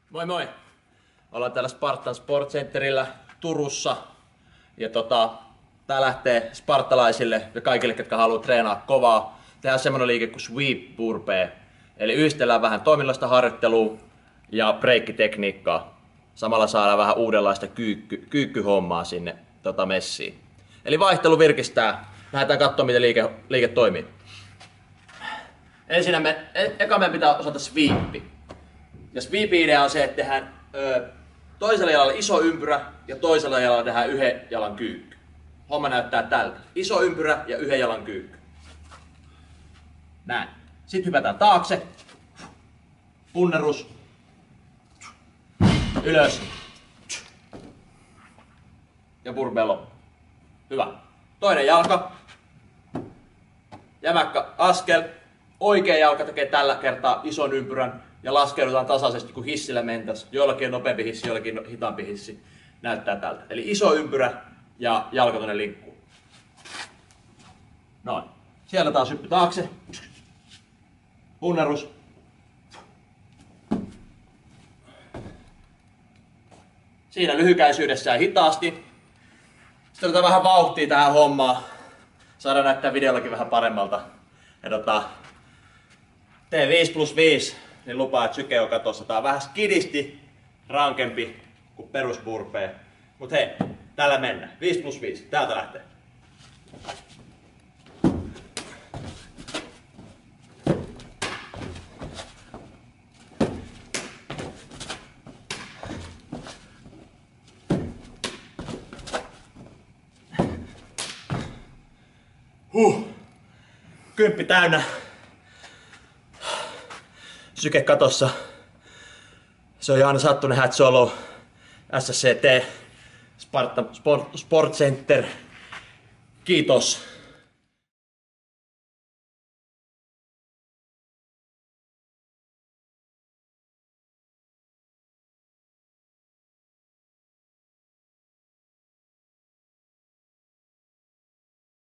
Moi moi! Ollaan täällä Spartan Sport Centerillä Turussa. Ja tää lähtee spartalaisille ja kaikille, jotka haluaa treenaa kovaa. Tehdään semmonen liike kuin sweep burpee. Eli yhdistellään vähän toiminnallista harjoittelua ja breikkitekniikkaa. Samalla saadaan vähän uudenlaista kyykkyhommaa sinne messiin. Eli vaihtelu virkistää. Lähdetään katsomaan, miten liike toimii. Ensin eka meidän pitää osata sweepi. Ja sweepin idea on se, että tehdään toisella jalalla iso ympyrä ja toisella jalalla tehdään yhden jalan kyykky. Homma näyttää tältä. Iso ympyrä ja yhden jalan kyykky. Näin. Sitten hypätään taakse. Punnerus. Ylös. Ja burpee loppu. Hyvä. Toinen jalka. Jämäkkä askel. Oikea jalka tekee tällä kertaa ison ympyrän ja laskeudutaan tasaisesti kuin hissillä mentäs. Joillakin on nopeampi hissi, joillakin hitaampi hissi. Näyttää tältä. Eli iso ympyrä ja jalka tuonne linkkuun. Noin. Siellä taas hyppy taakse. Punnerus. Siinä lyhykäisyydessään hitaasti. Sitten otetaan vähän vauhtia tähän hommaan. Saadaan näyttää videollakin vähän paremmalta. Ja tee 5+5, niin lupaa, että syke on katossa. Tää on vähän skidisti rankempi kuin perusburpee. Mut hei, tällä mennään. 5+5, täältä lähtee. Kymppi täynnä. Syke katossa. Se on Johannes Hattunen Hat Solo. SSCT. Spartan Sport Center. Kiitos.